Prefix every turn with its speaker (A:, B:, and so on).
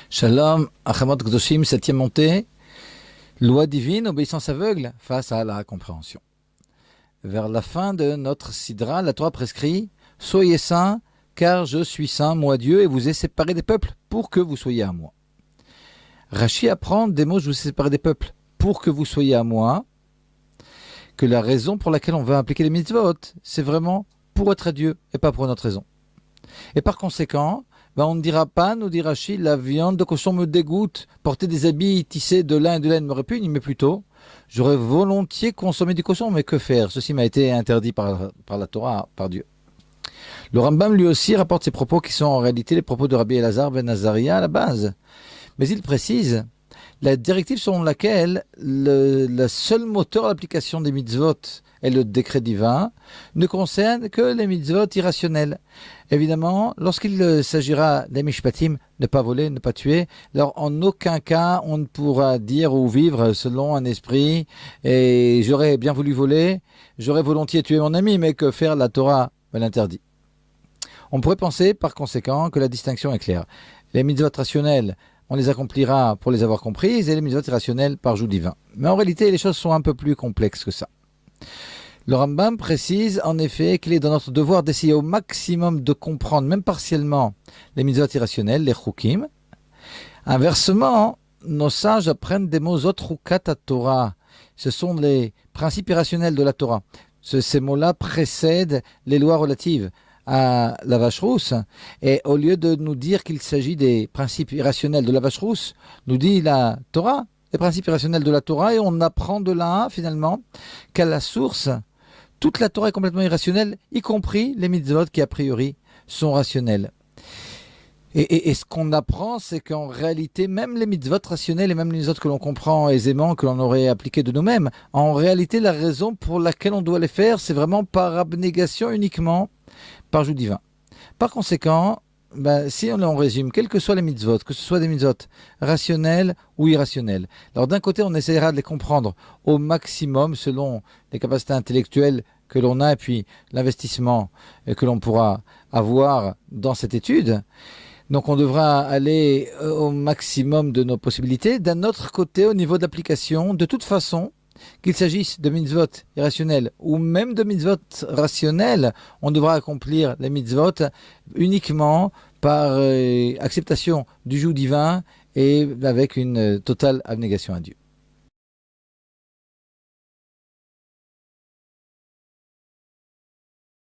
A: Shalom, Achamot Kdoshim, septième montée, loi divine, obéissance aveugle face à la compréhension. Vers la fin de notre sidra, la Torah prescrit « Soyez saints, car je suis saint, moi Dieu, et vous ai séparé des peuples pour que vous soyez à moi. » Rashi apprend des mots « Je vous ai séparé des peuples pour que vous soyez à moi », que la raison pour laquelle on veut impliquer les mitzvot, c'est vraiment pour être à Dieu et pas pour une autre raison. Et par conséquent, on ne dira pas, nous dit Rashi, la viande de cochon me dégoûte, porter des habits tissés de lin et de laine me répugne, mais plutôt, j'aurais volontiers consommé du cochon, mais que faire? Ceci m'a été interdit par la Torah, par Dieu. Le Rambam lui aussi rapporte ces propos qui sont en réalité les propos de Rabbi Elazar ben Azaria à la base. Mais il précise la directive selon laquelle le seul moteur à l'application des mitzvot et le décret divin ne concerne que les mitzvot irrationnels. Évidemment, lorsqu'il s'agira des mishpatim, ne pas voler, ne pas tuer, alors en aucun cas on ne pourra dire ou vivre selon un esprit et j'aurais bien voulu voler, j'aurais volontiers tué mon ami, mais que faire, la Torah me l'interdit. On pourrait penser par conséquent que la distinction est claire. Les mitzvot rationnels, on les accomplira pour les avoir comprises et les mitzvot irrationnels par joug divin. Mais en réalité, les choses sont un peu plus complexes que ça. Le Rambam précise en effet qu'il est dans notre devoir d'essayer au maximum de comprendre, même partiellement, les mitzvot irrationnels, les chukim. Inversement, nos sages apprennent des mots chukat Torah. Ce sont les principes irrationnels de la Torah. Ces mots-là précèdent les lois relatives à la vache rousse, et au lieu de nous dire qu'il s'agit des principes irrationnels de la vache rousse, nous dit la Torah, les principes irrationnels de la Torah, et on apprend de là, finalement, qu'à la source, toute la Torah est complètement irrationnelle, y compris les mitzvot qui, a priori, sont rationnels. Et ce qu'on apprend, c'est qu'en réalité, même les mitzvot rationnels et même les mitzvot que l'on comprend aisément, que l'on aurait appliqués de nous-mêmes, en réalité, la raison pour laquelle on doit les faire, c'est vraiment par abnégation uniquement, par joug divin. Par conséquent, si on résume, quels que soient les mitzvot, que ce soit des mitzvot rationnels ou irrationnels, alors d'un côté, on essaiera de les comprendre au maximum selon les capacités intellectuelles que l'on a et puis l'investissement que l'on pourra avoir dans cette étude. Donc on devra aller au maximum de nos possibilités. D'un autre côté, au niveau de l'application, de toute façon, qu'il s'agisse de mitzvot irrationnels ou même de mitzvot rationnels, on devra accomplir les mitzvot uniquement par acceptation du joug divin et avec une totale abnégation à Dieu.